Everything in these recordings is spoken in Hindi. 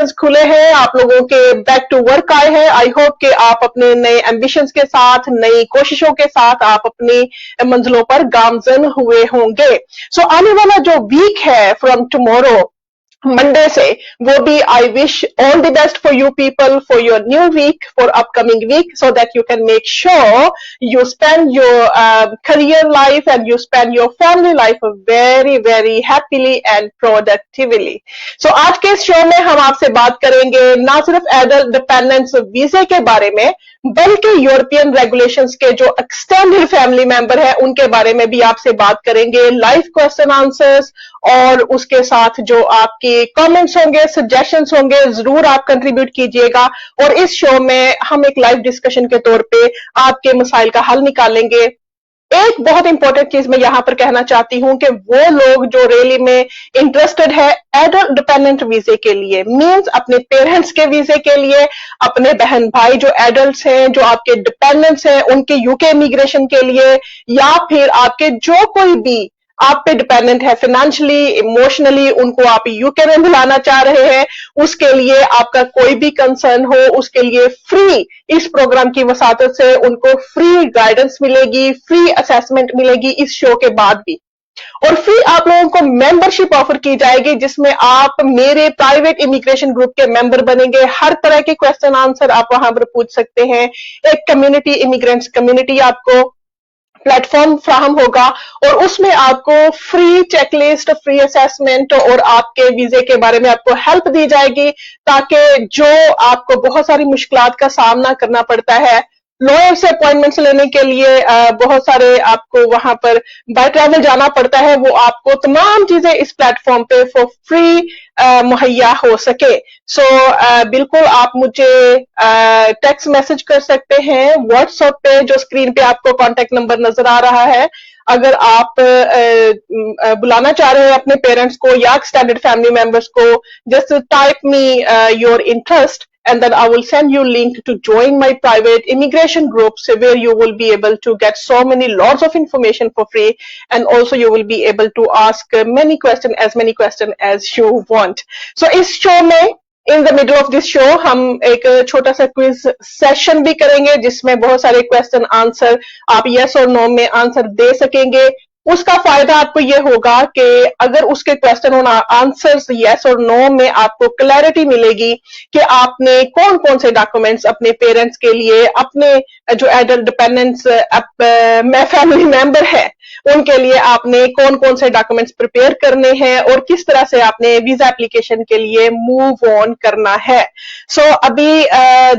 ऑफिस खुले हैं, आप लोगों के बैक टू वर्क आए हैं। आई होप कि आप अपने नए एम्बिशंस के साथ, नई कोशिशों के साथ आप अपनी मंजिलों पर गामजन हुए होंगे। सो आने वाला जो वीक है फ्रॉम टुमारो मंडे से, वो भी I wish all the best for you people for your new week, for upcoming week, so that you can make sure you spend your career life and you spend your family life very very happily and productively. So आज के इस शो में हम आपसे बात करेंगे ना सिर्फ एडल्ट डिपेंडेंस वीजे के बारे में, बल्कि यूरोपियन रेगुलेशंस के जो एक्सटेंडेड फैमिली मेंबर है उनके बारे में भी आपसे बात करेंगे, लाइव क्वेश्चन आंसर्स, और उसके साथ जो आपके कमेंट्स होंगे, सजेशंस होंगे, जरूर आप कंट्रीब्यूट कीजिएगा। और इस शो में हम एक लाइव डिस्कशन के तौर पे आपके मसाइल का हल निकालेंगे। एक बहुत इंपॉर्टेंट चीज मैं यहां पर कहना चाहती हूं कि वो लोग जो रियली में इंटरेस्टेड है एडल्ट डिपेंडेंट वीजे के लिए, मींस अपने पेरेंट्स के वीजे के लिए, अपने बहन भाई जो एडल्ट्स हैं, जो आपके डिपेंडेंट्स हैं, उनके यूके इमिग्रेशन के लिए, या फिर आपके जो कोई भी आप पे डिपेंडेंट है फाइनेंशियली, इमोशनली, उनको आप यूके में बुलाना चाह रहे हैं, उसके लिए आपका कोई भी कंसर्न हो, उसके लिए फ्री इस प्रोग्राम की वसातत से उनको फ्री गाइडेंस मिलेगी, फ्री असेसमेंट मिलेगी इस शो के बाद भी। और फिर आप लोगों को मेंबरशिप ऑफर की जाएगी जिसमें आप मेरे प्राइवेट इमिग्रेशन ग्रुप के मेंबर बनेंगे। हर तरह के क्वेश्चन आंसर आप वहां पर पूछ सकते हैं। एक कम्युनिटी, इमिग्रेंट्स कम्युनिटी आपको प्लेटफॉर्म फ्राहम होगा, और उसमें आपको फ्री चेकलिस्ट, फ्री असेसमेंट और आपके वीजे के बारे में आपको हेल्प दी जाएगी, ताकि जो आपको बहुत सारी मुश्किलात का सामना करना पड़ता है, लॉयर से अपॉइंटमेंट्स लेने के लिए बहुत सारे आपको वहां पर बाय ट्रैवल जाना पड़ता है, वो आपको तमाम चीजें इस प्लेटफॉर्म पे फॉर फ्री मुहैया हो सके। सो बिल्कुल आप मुझे टेक्स्ट मैसेज कर सकते हैं व्हाट्सएप पे, जो स्क्रीन पे आपको कॉन्टेक्ट नंबर नजर आ रहा है। अगर आप बुलाना चाह रहे हैं अपने पेरेंट्स को या एक्सटेंडेड फैमिली मेंबर्स को, just type me your interest and then I will send you link to join my private immigration groups, where you will be able to get so many lots of information for free, and also you will be able to ask many questions as you want. So इस शो में in the middle of this show हम एक छोटा सा क्विज सेशन भी करेंगे, जिसमें बहुत सारे क्वेश्चन आंसर आप यस और नो में आंसर दे सकेंगे। उसका फायदा आपको ये होगा कि अगर उसके क्वेश्चन और आंसर्स यस और नो में आपको क्लैरिटी मिलेगी कि आपने कौन कौन से डॉक्यूमेंट्स अपने पेरेंट्स के लिए, अपने जो एडल्ट डिपेंडेंट्स में फैमिली मेंबर है उनके लिए आपने कौन कौन से डॉक्यूमेंट्स प्रिपेयर करने हैं, और किस तरह से आपने वीजा एप्लीकेशन के लिए मूव ऑन करना है। सो अभी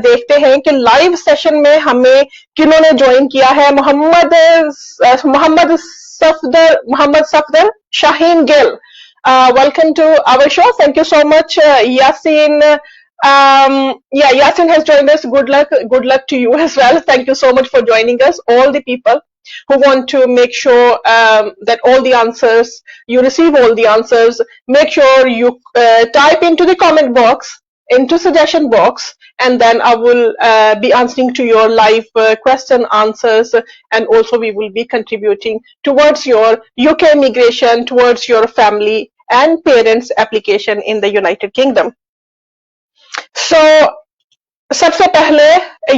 देखते हैं कि लाइव सेशन में हमें किन्होंने ज्वाइन किया है। Mohammad Safdar Shaheen Gill, welcome to our show. Thank you so much. Yasin, Yasin has joined us. Good luck to you as well. Thank you so much for joining us. All the people who want to make sure that all the answers, you receive all the answers, make sure you type into the comment box, into suggestion box, and then I will be answering to your live question answers, and also we will be contributing towards your UK immigration, towards your family and parents application in the United Kingdom. So सबसे पहले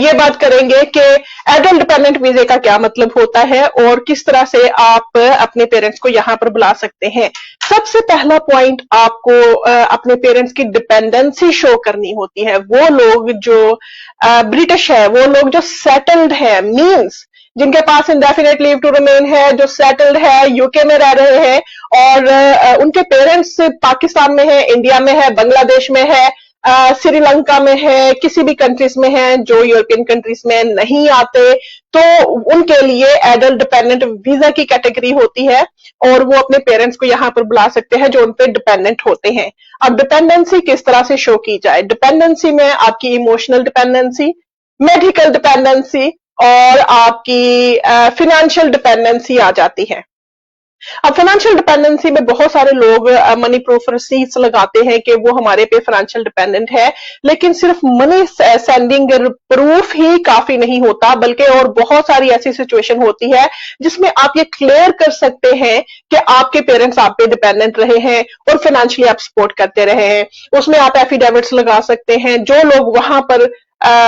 ये बात करेंगे कि एडल्ट डिपेंडेंट वीजे का क्या मतलब होता है और किस तरह से आप अपने पेरेंट्स को यहाँ पर बुला सकते हैं। सबसे पहला पॉइंट, आपको अपने पेरेंट्स की डिपेंडेंसी शो करनी होती है। वो लोग जो ब्रिटिश है, वो लोग जो सेटल्ड है, मींस जिनके पास इंडेफिनेट लीव टू रिमेन है, जो सेटल्ड है, यूके में रह रहे हैं, और उनके पेरेंट्स पाकिस्तान में है, इंडिया में है, बांग्लादेश में है, श्रीलंका में है, किसी भी कंट्रीज में है जो यूरोपियन कंट्रीज में नहीं आते, तो उनके लिए एडल्ट डिपेंडेंट वीजा की कैटेगरी होती है, और वो अपने पेरेंट्स को यहाँ पर बुला सकते हैं जो उन पे डिपेंडेंट होते हैं। अब डिपेंडेंसी किस तरह से शो की जाए? डिपेंडेंसी में आपकी इमोशनल डिपेंडेंसी, मेडिकल डिपेंडेंसी और आपकी फाइनेंशियल डिपेंडेंसी आ जाती है। अब फाइनेंशियल डिपेंडेंसी में बहुत सारे लोग मनी प्रूफ रसीट्स लगाते हैं कि वो हमारे पे फाइनेंशियल डिपेंडेंट है, लेकिन सिर्फ मनी सेंडिंग प्रूफ ही काफी नहीं होता, बल्कि और बहुत सारी ऐसी सिचुएशन होती है जिसमें आप ये क्लियर कर सकते हैं कि आपके पेरेंट्स आप पे डिपेंडेंट रहे हैं और फाइनेंशियली आप सपोर्ट करते रहे हैं। उसमें आप एफिडेविट्स लगा सकते हैं। जो लोग वहां पर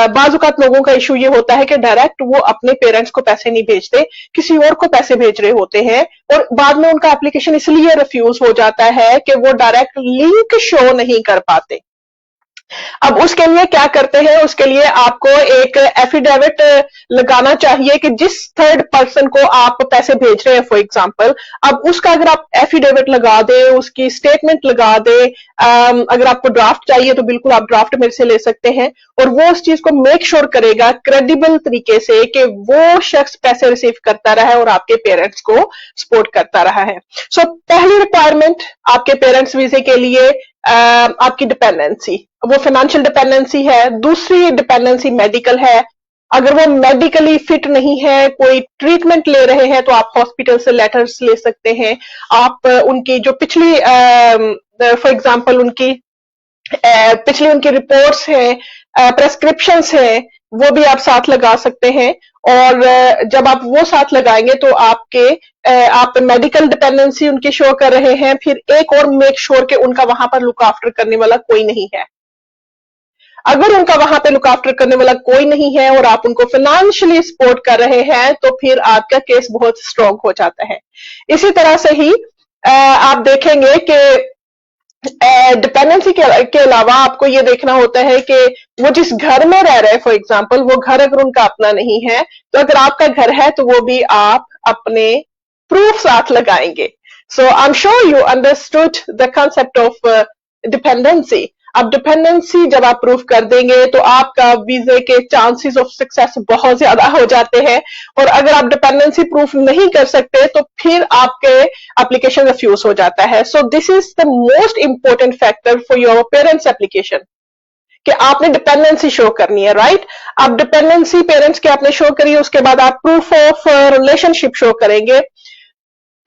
बाजुकात लोगों का इशू ये होता है कि डायरेक्ट वो अपने पेरेंट्स को पैसे नहीं भेजते, किसी और को पैसे भेज रहे होते हैं, और बाद में उनका एप्लीकेशन इसलिए रिफ्यूज हो जाता है कि वो डायरेक्ट लिंक शो नहीं कर पाते। अब उसके लिए क्या करते हैं, उसके लिए आपको एक एफिडेविट लगाना चाहिए कि जिस थर्ड पर्सन को आप पैसे भेज रहे हैं फॉर एग्जांपल, अब उसका अगर आप एफिडेविट लगा दे, उसकी स्टेटमेंट लगा दे, अगर आपको ड्राफ्ट चाहिए तो बिल्कुल आप ड्राफ्ट मेरे से ले सकते हैं, और वो उस चीज को मेक श्योर करेगा क्रेडिबल तरीके से कि वो शख्स पैसे रिसीव करता रहा है और आपके पेरेंट्स को सपोर्ट करता रहा है। सो पहली रिक्वायरमेंट आपके पेरेंट्स वीजे के लिए आपकी डिपेंडेंसी, वो फाइनेंशियल डिपेंडेंसी है। दूसरी डिपेंडेंसी मेडिकल है। अगर वो मेडिकली फिट नहीं है, कोई ट्रीटमेंट ले रहे हैं, तो आप हॉस्पिटल से लेटर्स ले सकते हैं। आप उनकी जो पिछली फॉर एग्जांपल उनकी पिछली उनकी रिपोर्ट्स हैं, प्रेस्क्रिप्शंस हैं, वो भी आप साथ लगा सकते हैं। और जब आप वो साथ लगाएंगे तो आपके आप मेडिकल डिपेंडेंसी उनकी शो कर रहे हैं। फिर एक और मेक श्योर कि उनका वहां पर लुक आफ्टर करने वाला कोई नहीं है। अगर उनका वहां पे लुक आफ्टर करने वाला कोई नहीं है और आप उनको फाइनेंशियली सपोर्ट कर रहे हैं, तो फिर आपका केस बहुत स्ट्रांग हो जाता है। इसी तरह से ही आप देखेंगे कि डिपेंडेंसी के अलावा आपको ये देखना होता है कि वो जिस घर में रह रहे हैं, फॉर एग्जांपल वो घर अगर उनका अपना नहीं है, तो अगर आपका घर है तो वो भी आप अपने प्रूफ साथ लगाएंगे। So I am sure you understood the concept of dependency. अब डिपेंडेंसी जब आप प्रूफ कर देंगे तो आपका वीजे के चांसेस ऑफ सक्सेस बहुत ज्यादा हो जाते हैं, और अगर आप डिपेंडेंसी प्रूफ नहीं कर सकते तो फिर आपके एप्लीकेशन रिफ्यूज हो जाता है। सो this is the most important factor for your parents application कि आपने डिपेंडेंसी शो करनी है, राइट। अब डिपेंडेंसी पेरेंट्स के आपने शो करी, उसके बाद आप प्रूफ ऑफ रिलेशनशिप शो करेंगे।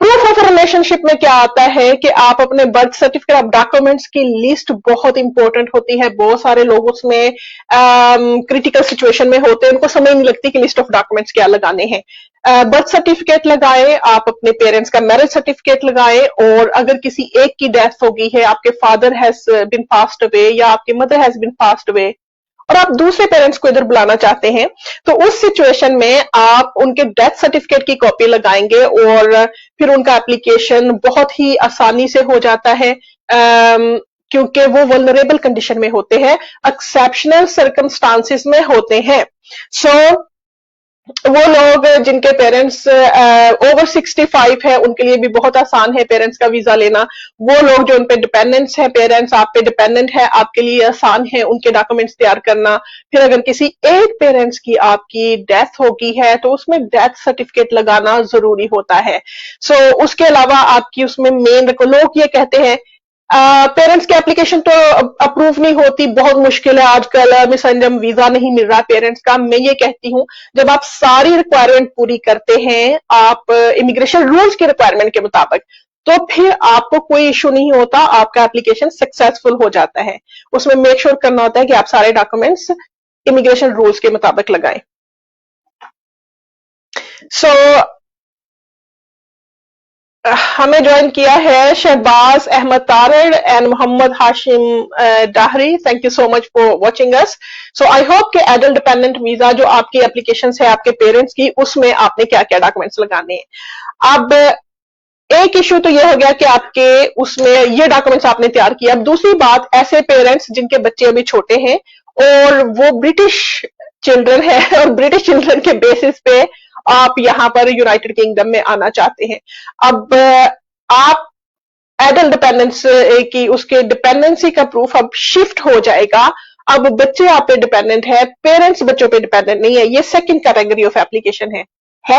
प्रूफ ऑफ रिलेशनशिप में क्या आता है कि आप अपने बर्थ सर्टिफिकेट, आप डॉक्यूमेंट्स की लिस्ट बहुत इंपॉर्टेंट होती है। बहुत सारे लोग उसमें क्रिटिकल सिचुएशन में होते हैं, उनको समझ नहीं लगती कि लिस्ट ऑफ डॉक्यूमेंट्स क्या लगाने हैं। बर्थ सर्टिफिकेट लगाएं, आप अपने पेरेंट्स का मैरिज सर्टिफिकेट लगाएं, और अगर किसी एक की डेथ हो गई है, आपके father has been passed away या आपके mother has been passed away, और आप दूसरे पेरेंट्स को इधर बुलाना चाहते हैं, तो उस सिचुएशन में आप उनके डेथ सर्टिफिकेट की कॉपी लगाएंगे और फिर उनका एप्लीकेशन बहुत ही आसानी से हो जाता है, क्योंकि वो वल्नरेबल कंडीशन में होते हैं, एक्सेप्शनल सर्कमस्टांसिस में होते हैं। सो वो लोग जिनके पेरेंट्स ओवर 65 है, उनके लिए भी बहुत आसान है पेरेंट्स का वीजा लेना। वो लोग जो उन पे डिपेंडेंट्स है, पेरेंट्स आप पे डिपेंडेंट है, आपके लिए आसान है उनके डॉक्यूमेंट्स तैयार करना। फिर अगर किसी एक पेरेंट्स की आपकी डेथ हो गई है तो उसमें डेथ सर्टिफिकेट लगाना जरूरी होता है। सो उसके अलावा आपकी उसमें मेन लोग ये कहते हैं पेरेंट्स की एप्लीकेशन तो अप्रूव नहीं होती, बहुत मुश्किल है आजकल, मिसंजम वीजा नहीं मिल रहा पेरेंट्स का। मैं ये कहती हूँ जब आप सारी रिक्वायरमेंट पूरी करते हैं, आप इमिग्रेशन रूल्स के रिक्वायरमेंट के मुताबिक, तो फिर आपको कोई इशू नहीं होता, आपका एप्लीकेशन सक्सेसफुल हो जाता है। उसमें मेक श्योर करना होता है कि आप सारे डॉक्यूमेंट्स इमिग्रेशन रूल्स के मुताबिक लगाएं। सो हमें ज्वाइन किया है Shahbaz Ahmed Tarar and Mohammad Hashim Dahri. Thank you so much for watching us. So I hope कि एडल्ट डिपेंडेंट वीजा जो आपकी एप्लीकेशन है आपके पेरेंट्स की, उसमें आपने क्या क्या डॉक्यूमेंट्स लगाने हैं। अब एक इश्यू तो यह हो गया कि आपके उसमें ये डॉक्यूमेंट्स आपने तैयार किया। अब दूसरी बात, ऐसे पेरेंट्स जिनके बच्चे अभी छोटे हैं और वो ब्रिटिश चिल्ड्रन है और ब्रिटिश चिल्ड्रन के बेसिस पे आप यहां पर यूनाइटेड किंगडम में आना चाहते हैं। अब आप एडल्ट डिपेंडेंस की उसके डिपेंडेंसी का प्रूफ अब शिफ्ट हो जाएगा। अब बच्चे आप पे डिपेंडेंट है, पेरेंट्स बच्चों पे डिपेंडेंट नहीं है। ये सेकंड कैटेगरी ऑफ एप्लीकेशन है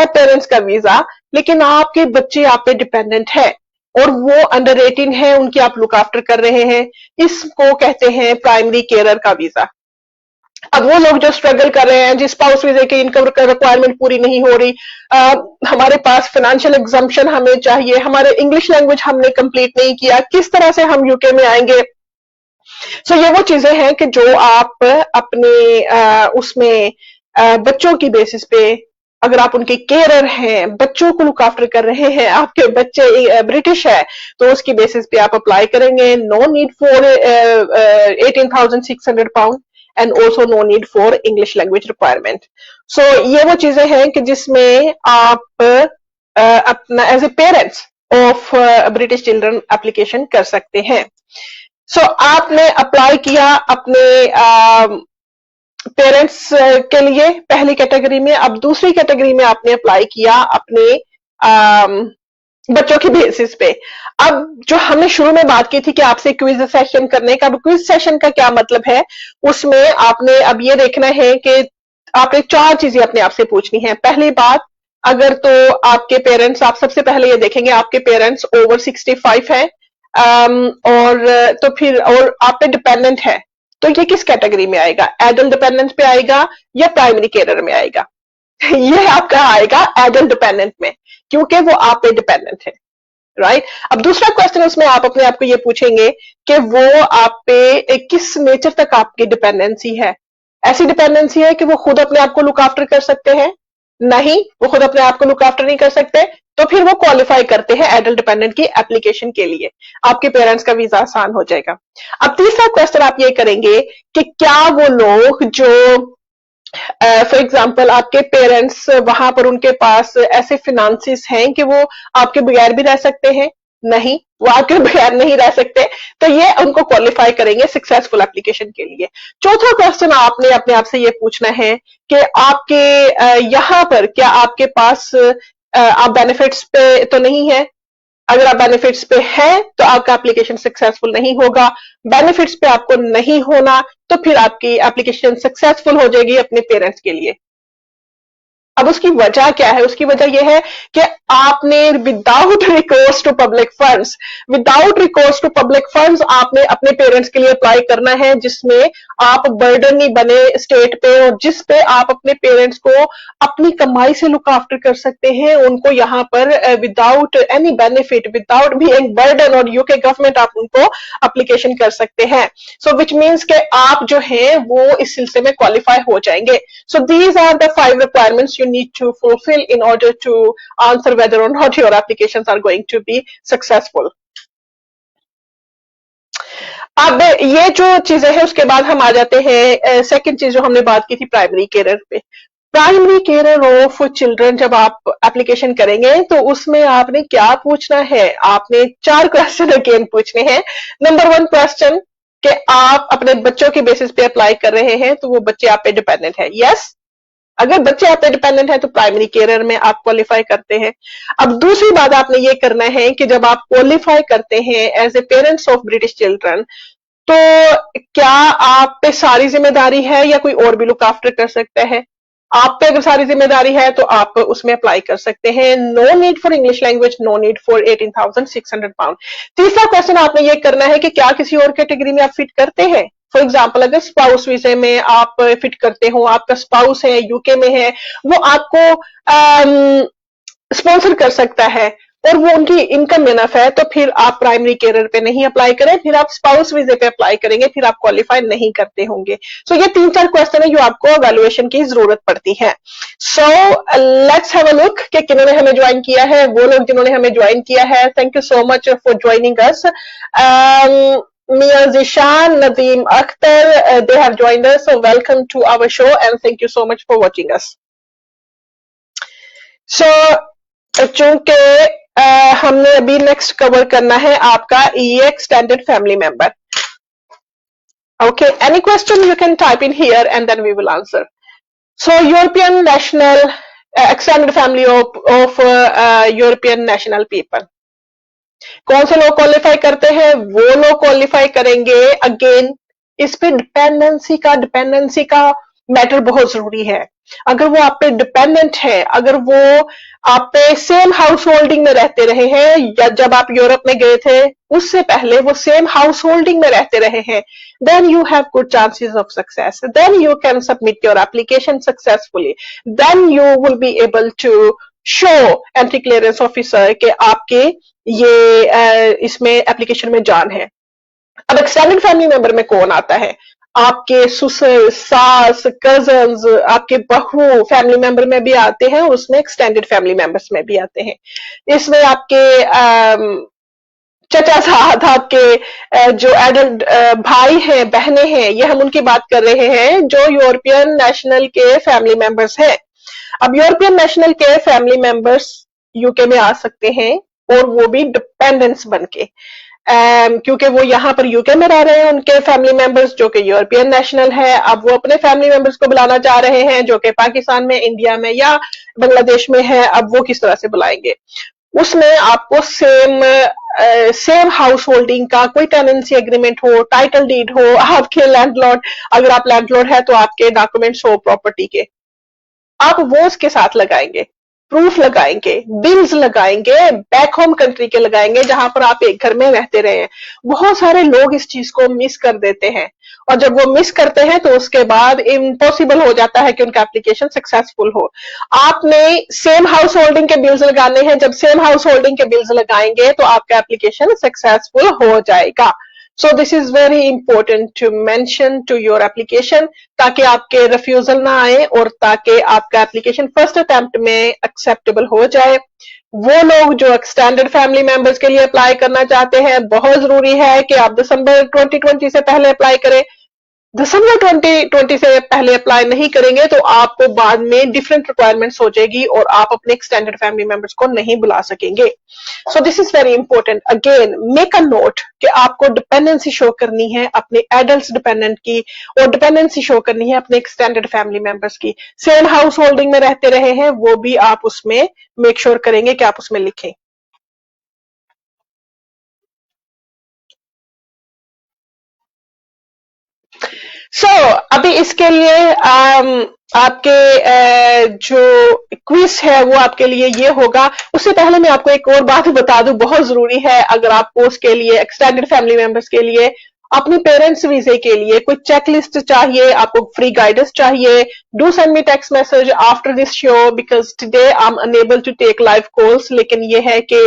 पेरेंट्स का वीजा, लेकिन आपके बच्चे आप पे डिपेंडेंट है और वो अंडर 18 है, उनकी आप लुक आफ्टर कर रहे हैं। इसको कहते हैं प्राइमरी केयरर का वीजा। अब वो लोग जो स्ट्रगल कर रहे हैं, जिस स्पाउस वीजा की इनकम रिक्वायरमेंट पूरी नहीं हो रही, हमारे पास फाइनेंशियल एग्जम्पशन हमें चाहिए, हमारे इंग्लिश लैंग्वेज हमने कंप्लीट नहीं किया, किस तरह से हम यूके में आएंगे। सो ये वो चीजें हैं कि जो आप अपने उसमें बच्चों की बेसिस पे, अगर आप उनके केयरर हैं, बच्चों को लुक आफ्टर कर रहे हैं, आपके बच्चे ब्रिटिश है, तो उसकी बेसिस पे आप अप्लाई करेंगे। No need for 18,600 pound and also no need for English language requirement. So ये वो चीजें हैं कि जिसमें आप अपना as a parents of British children application कर सकते हैं। सो आपने अप्लाई किया अपने पेरेंट्स के लिए पहली कैटेगरी में, अब दूसरी कैटेगरी में आपने अप्लाई किया अपने बच्चों की बेसिस पे। अब जो हमने शुरू में बात की थी कि आपसे क्विज सेशन करने का, अब क्विज सेशन का क्या मतलब है, उसमें आपने अब ये देखना है कि आपने 4 चीजें अपने आप से पूछनी है। पहली बात, अगर तो आपके पेरेंट्स, आप सबसे पहले ये देखेंगे आपके पेरेंट्स ओवर 65 है, और तो फिर और आप पे डिपेंडेंट है, तो ये किस कैटेगरी में आएगा, एडल्ट डिपेंडेंट पे आएगा या प्राइमरी केयर में आएगा। ये आपका आएगा एडल्ट डिपेंडेंट में, क्योंकि वो आप पे डिपेंडेंट है, राइट। अब दूसरा क्वेश्चन उसमें आप अपने आप को ये पूछेंगे कि वो आप पे किस नेचर तक आपकी डिपेंडेंसी है। ऐसी डिपेंडेंसी है कि वो खुद अपने आप को लुक आफ्टर कर सकते हैं, नहीं वो खुद अपने आप को लुक आफ्टर नहीं कर सकते, तो फिर वो क्वालिफाई करते हैं एडल्ट डिपेंडेंट की एप्लीकेशन के लिए, आपके पेरेंट्स का वीजा आसान हो जाएगा। अब तीसरा क्वेश्चन आप ये करेंगे कि क्या वो लोग जो फॉर एग्जाम्पल आपके पेरेंट्स वहां पर उनके पास ऐसे फिनेंसेस हैं कि वो आपके बगैर भी रह सकते हैं, नहीं वो आपके बगैर नहीं रह सकते, तो ये उनको क्वालिफाई करेंगे सक्सेसफुल एप्लीकेशन के लिए। चौथा क्वेश्चन आपने अपने आप से ये पूछना है कि आपके यहाँ पर क्या आपके पास आप बेनिफिट्स पे तो नहीं है। अगर आप बेनिफिट्स पे हैं तो आपका एप्लीकेशन सक्सेसफुल नहीं होगा, बेनिफिट्स पे आपको नहीं होना तो फिर आपकी एप्लीकेशन सक्सेसफुल हो जाएगी अपने पेरेंट्स के लिए। अब उसकी वजह क्या है, उसकी वजह यह है कि आपने without recourse to public funds, without recourse to public funds आपने अपने पेरेंट्स के लिए अप्लाई करना है, जिसमें आप बर्डन नहीं बने स्टेट पे, और जिस पे आप अपने पेरेंट्स को अपनी कमाई से लुक आफ्टर कर सकते हैं, उनको यहाँ पर without any benefit, without being burden और यूके गवर्नमेंट आप उनको एप्लीकेशन कर सकते हैं। सो विच मीन्स के आप जो है वो इस सिलसिले में क्वालिफाई हो जाएंगे। So these are the 5 requirements you need to fulfill in order to answer whether or not your applications are going to be successful. अब ये जो चीजें हैं उसके बाद हम आ जाते हैं सेकंड चीज जो हमने बात की थी प्राइमरी केयर पे। प्राइमरी केयर ऑफ चिल्ड्रन जब आप एप्लीकेशन करेंगे तो उसमें आपने क्या पूछना है, आपने 4 क्वेश्चन अगेन पूछने हैं। नंबर 1 क्वेश्चन कि आप अपने बच्चों के बेसिस पे अप्लाई कर रहे हैं तो वो बच्चे आप पे डिपेंडेंट है, यस। अगर बच्चे आप पे डिपेंडेंट है तो प्राइमरी केयर में आप क्वालिफाई करते हैं। अब दूसरी बात आपने ये करना है कि जब आप क्वालिफाई करते हैं as a parents of British children, तो क्या आप पे सारी जिम्मेदारी है या कोई और भी लुक आफ्टर कर सकता है। आप पे अगर सारी जिम्मेदारी है तो आप उसमें अप्लाई कर सकते हैं। No need for English language, no need for 18,600 pound. तीसरा क्वेश्चन आपने ये करना है कि क्या किसी और कैटेगरी में आप फिट करते हैं। फॉर एग्जाम्पल अगर स्पाउस वीजे में आप फिट करते हो, आपका स्पाउस है यूके में है, वो आपको स्पॉन्सर कर सकता है और वो उनकी इनकम इनफ है, तो फिर आप प्राइमरी केयर पे नहीं अप्लाई करें, फिर आप स्पाउस वीजे पे अप्लाई करेंगे, फिर आप क्वालिफाई नहीं करते होंगे। सो ये 3-4 क्वेश्चन है जो आपको एवेल्युएशन की जरूरत पड़ती है। So let's have a look कि किन्होंने हमें ज्वाइन किया है। वो लोग जिन्होंने हमें ज्वाइन किया है, thank you so much for joining us. Mia Zishan, Nadeem Akhtar, they have joined us. So welcome to our show and thank you so much for watching us. So चूंकि हमने अभी नेक्स्ट कवर करना है आपका ये extended family member. Okay, any question you can type in here and then we will answer. So European national extended family of European national people. कौन से लोग क्वालिफाई करते हैं, वो लोग क्वालिफाई करेंगे। अगेन इस पे डिपेंडेंसी का मैटर बहुत जरूरी है। अगर वो आप पे डिपेंडेंट है, अगर वो आप पे सेम हाउस होल्डिंग में रहते रहे हैं, या जब आप यूरोप में गए थे उससे पहले वो सेम हाउस होल्डिंग में रहते रहे हैं, then you have good chances of success. Then you can submit your application successfully. Then you will be able to show entry clearance officer कि आपके ये इसमें एप्लीकेशन में जान है। अब एक्सटेंडेड फैमिली मेंबर में कौन आता है? आपके ससुर, सास, कजन्स, आपके बहू फैमिली मेंबर में भी आते हैं, उसमें एक्सटेंडेड फैमिली मेंबर्स में भी आते हैं। इसमें आपके चचा साहब, आपके जो एडल्ट भाई हैं, बहनें हैं, ये हम उनकी बात कर रहे हैं जो यूरोपियन नेशनल के फैमिली मेंबर्स हैं। अब यूरोपियन नेशनल के फैमिली मेंबर्स यूके में आ सकते हैं, और वो भी डिपेंडेंट्स बन के, क्योंकि वो यहाँ पर यूके में रह रहे हैं, उनके फैमिली मेंबर्स जो कि यूरोपियन नेशनल है, अब वो अपने फैमिली मेंबर्स को बुलाना चाह रहे हैं जो कि पाकिस्तान में, इंडिया में या बांग्लादेश में है। अब वो किस तरह से बुलाएंगे? उसमें आपको सेम हाउस होल्डिंग का कोई टेनेंसी एग्रीमेंट हो, टाइटल डीड हो, आपके लैंडलॉर्ड, अगर आप लैंडलॉर्ड है तो आपके डॉक्यूमेंट्स हो प्रॉपर्टी के, आप वो उसके साथ लगाएंगे, प्रूफ लगाएंगे, बिल्स लगाएंगे, बैक होम कंट्री के लगाएंगे जहां पर आप एक घर में रहते रहे हैं। बहुत सारे लोग इस चीज को मिस कर देते हैं, और जब वो मिस करते हैं तो उसके बाद इम्पॉसिबल हो जाता है कि उनका एप्लीकेशन सक्सेसफुल हो। आपने सेम हाउस होल्डिंग के बिल्स लगाने हैं, जब सेम हाउस होल्डिंग के बिल्स लगाएंगे तो आपका एप्लीकेशन सक्सेसफुल हो जाएगा। So this is very important to mention to your application, ताकि आपके रिफ्यूजल ना आए और ताकि आपका एप्लीकेशन फर्स्ट अटेम्प्ट में एक्सेप्टेबल हो जाए। वो लोग जो एक्सटेंडेड फैमिली मेंबर्स के लिए अप्लाई करना चाहते हैं, बहुत जरूरी है कि आप दिसंबर 2020 से पहले अप्लाई करें। दिसंबर 2020 से पहले अप्लाई नहीं करेंगे तो आपको बाद में डिफरेंट रिक्वायरमेंट्स हो जाएगी और आप अपने एक्सटेंडेड फैमिली मेंबर्स को नहीं बुला सकेंगे। सो this is very important. Again make a note कि आपको डिपेंडेंसी शो करनी है अपने एडल्ट डिपेंडेंट की, और डिपेंडेंसी शो करनी है अपने एक्सटेंडेड फैमिली मेंबर्स की। सेम हाउस होल्डिंग में रहते रहे हैं, वो भी आप उसमें मेक श्योर करेंगे कि आप उसमें लिखें। अभी इसके लिए आपके जो क्विज है वो आपके लिए ये होगा। उससे पहले मैं आपको एक और बात बता दूं, बहुत जरूरी है, अगर आपको उसके लिए एक्सटेंडेड फैमिली मेंबर्स के लिए अपने पेरेंट्स वीजे के लिए कोई चेकलिस्ट चाहिए, आपको फ्री गाइडेंस चाहिए, do send me text message after this show, because today I am unable to take live calls. लेकिन ये है कि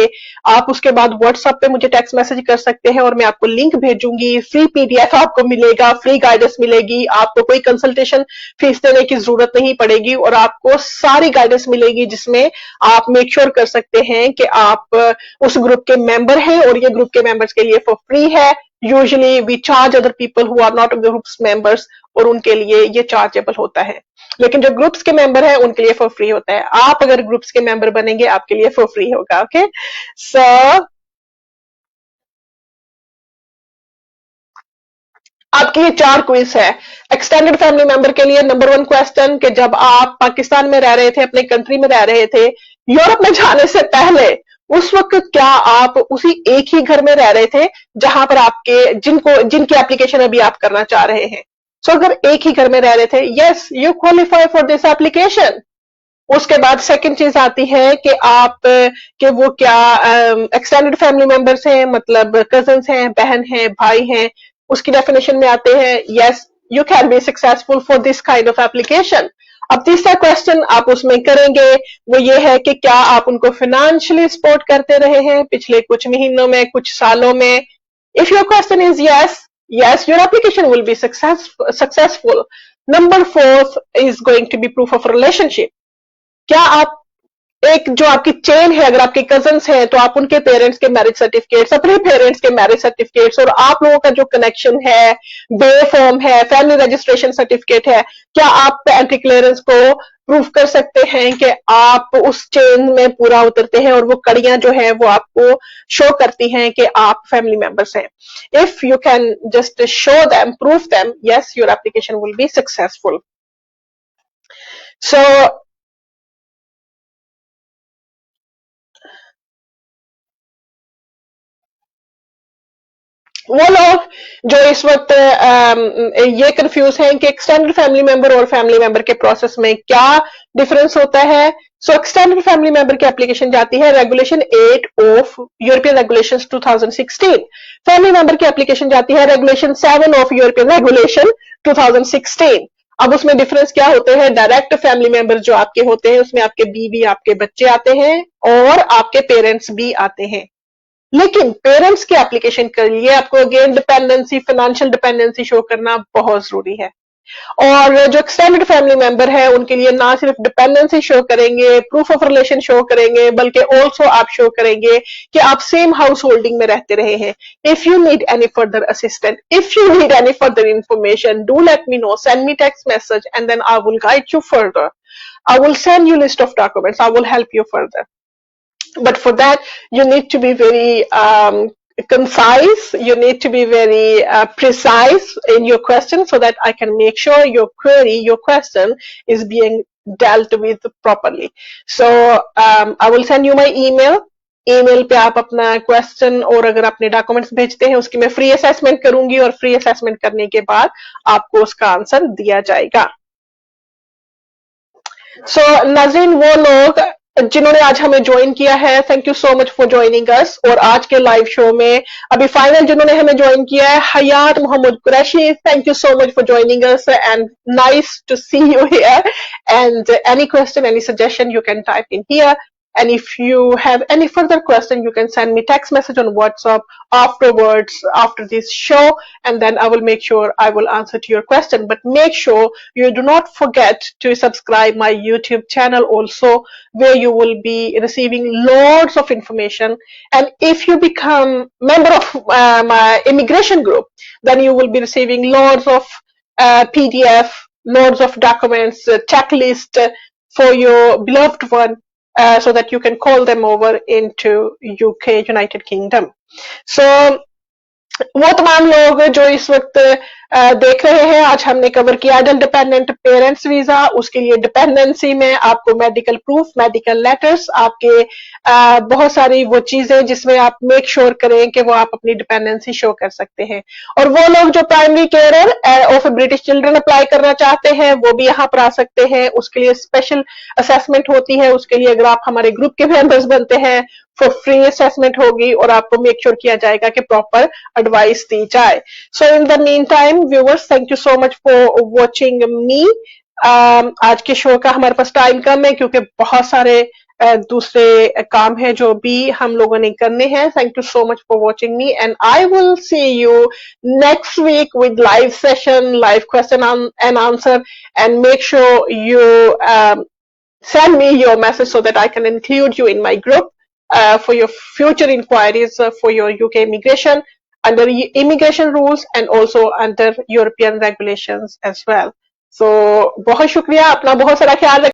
आप उसके बाद व्हाट्सएप पे मुझे टेक्स्ट मैसेज कर सकते हैं और मैं आपको लिंक भेजूंगी, फ्री पीडीएफ आपको मिलेगा, फ्री गाइडेंस मिलेगी, आपको कोई कंसल्टेशन फीस देने की जरूरत नहीं पड़ेगी, और आपको सारी गाइडेंस मिलेगी जिसमें आप मेक श्योर कर सकते हैं कि आप उस ग्रुप के मेंबर हैं, और ये ग्रुप के मेंबर्स के लिए फॉर फ्री है। Usually we charge other people who are not groups members, और उनके लिए ये चार्जेबल होता है, लेकिन जो ग्रुप्स के मेंबर हैं उनके लिए फॉर फ्री होता है। आप अगर ग्रुप्स के मेंबर बनेंगे आपके लिए फॉर फ्री होगा। ओके, सो आपके ये 4 क्विज है। एक्सटेंडेड फैमिली मेंबर के लिए नंबर 1 क्वेश्चन कि जब आप पाकिस्तान में रह रहे थे, अपने कंट्री में रह रहे थे, यूरोप में जाने से पहले, उस वक्त क्या आप उसी एक ही घर में रह रहे थे जहां पर आपके जिनकी एप्लीकेशन अभी आप करना चाह रहे हैं? सो अगर एक ही घर में रह रहे थे, yes you qualify for this application. उसके बाद सेकंड चीज आती है कि आप कि वो क्या एक्सटेंडेड फैमिली मेंबर्स हैं, मतलब कजन्स हैं, बहन हैं, भाई हैं, उसकी डेफिनेशन में आते हैं yes you can be successful for this kind of application. अब तीसरा क्वेश्चन आप उसमें करेंगे वो ये है कि क्या आप उनको फाइनेंशियली सपोर्ट करते रहे हैं पिछले कुछ महीनों में, कुछ सालों में? If your question is yes your application will be successful. Number 4 is going to be proof of relationship. क्या आप एक जो आपकी चेन है, अगर आपके कजन्स हैं तो आप उनके पेरेंट्स के मैरिज सर्टिफिकेट्स, अपने पेरेंट्स के मैरिज सर्टिफिकेट्स, और आप लोगों का जो कनेक्शन है, बे फॉर्म है, फैमिली रजिस्ट्रेशन सर्टिफिकेट है, क्या आप एंटी क्लियरेंस को प्रूफ कर सकते हैं कि आप उस चेन में पूरा उतरते हैं, और वो कड़ियां जो है वो आपको शो करती हैं कि आप फैमिली मेंबर्स हैं? If you can just show them, proof them, yes your application will be successful. So वो लोग जो इस वक्त ये कंफ्यूज हैं कि एक्सटेंडेड फैमिली मेंबर और फैमिली मेंबर के प्रोसेस में क्या डिफरेंस होता है। सो एक्सटेंडेड फैमिली मेंबर की एप्लीकेशन जाती है regulation 8 of European regulations 2016। Family member की एप्लीकेशन जाती है रेगुलेशन 7 ऑफ यूरोपियन रेगुलेशन 2016। अब उसमें डिफरेंस क्या होते हैं? डायरेक्ट फैमिली मेंबर जो आपके होते हैं उसमें आपके बीवी, आपके बच्चे आते हैं और आपके पेरेंट्स भी आते हैं। लेकिन पेरेंट्स की एप्लीकेशन के लिए आपको again dependency, financial dependency show करना बहुत जरूरी है। और जो एक्सटेंडेड फैमिली मेंबर है उनके लिए ना सिर्फ डिपेंडेंसी शो करेंगे, प्रूफ ऑफ रिलेशन शो करेंगे, बल्कि ऑल्सो आप शो करेंगे कि आप सेम हाउस होल्डिंग में रहते रहे हैं। If you need any further assistant, if you need any further information, do let me know, send me text message and then I will guide you further. I will send you list of documents. I will help you further. But for that, you need to be very concise. You need to be very precise in your question so that I can make sure your query, your question is being dealt with properly. So I will send you my email. Email पे आप अपना क्वेश्चन और अगर अपने डॉक्यूमेंट्स भेजते हैं उसकी मैं फ्री असेसमेंट करूंगी और फ्री असेसमेंट करने के बाद आपको उसका आंसर दिया जाएगा। सो नाज़रीन, वो लोग जिन्होंने आज हमें ज्वाइन किया है, thank you so much for joining अस। और आज के लाइव शो में अभी फाइनल जिन्होंने हमें ज्वाइन किया है, Hayat Mohammad Qureshi, thank you so much for joining us and nice to see you here. And any question, any suggestion you can type in here. And if you have any further question, you can send me text message on WhatsApp afterwards, after this show, and then I will make sure I will answer to your question. But make sure you do not forget to subscribe my YouTube channel also, where you will be receiving loads of information. And if you become member of my immigration group, then you will be receiving loads of PDF, loads of documents, checklist for your beloved one. So that you can call them over into UK, United Kingdom. So वो तमाम लोग जो इस वक्त देख रहे हैं, आज हमने कवर किया एडल्ट डिपेंडेंट पेरेंट्स वीजा। उसके लिए डिपेंडेंसी में आपको मेडिकल प्रूफ, मेडिकल लेटर्स, आपके बहुत सारी वो चीजें जिसमें आप मेक श्योर करें कि वो आप अपनी डिपेंडेंसी शो कर सकते हैं। और वो लोग जो primary care of British children apply करना चाहते हैं वो भी यहाँ पर आ सकते हैं। उसके लिए स्पेशल असेसमेंट होती है। उसके लिए अगर आप हमारे ग्रुप के मेंबर्स बनते हैं फॉर फ्री असेसमेंट होगी और आपको मेक श्योर किया जाएगा कि प्रॉपर एडवाइस दी जाए। So in the mean time viewers, thank you so much for watching me. आज के शो का हमारे पास टाइम कम है क्योंकि बहुत सारे दूसरे काम है जो भी हम लोगों ने करने हैं। Thank you so much for watching me and I will see you next week with live session, live question and answer, and make sure you send me your message so that I can include you in my group for your future inquiries for your UK immigration under immigration rules and also under European regulations as well. So बहुत शुक्रिया, अपना बहुत सारा ख्याल रखिए।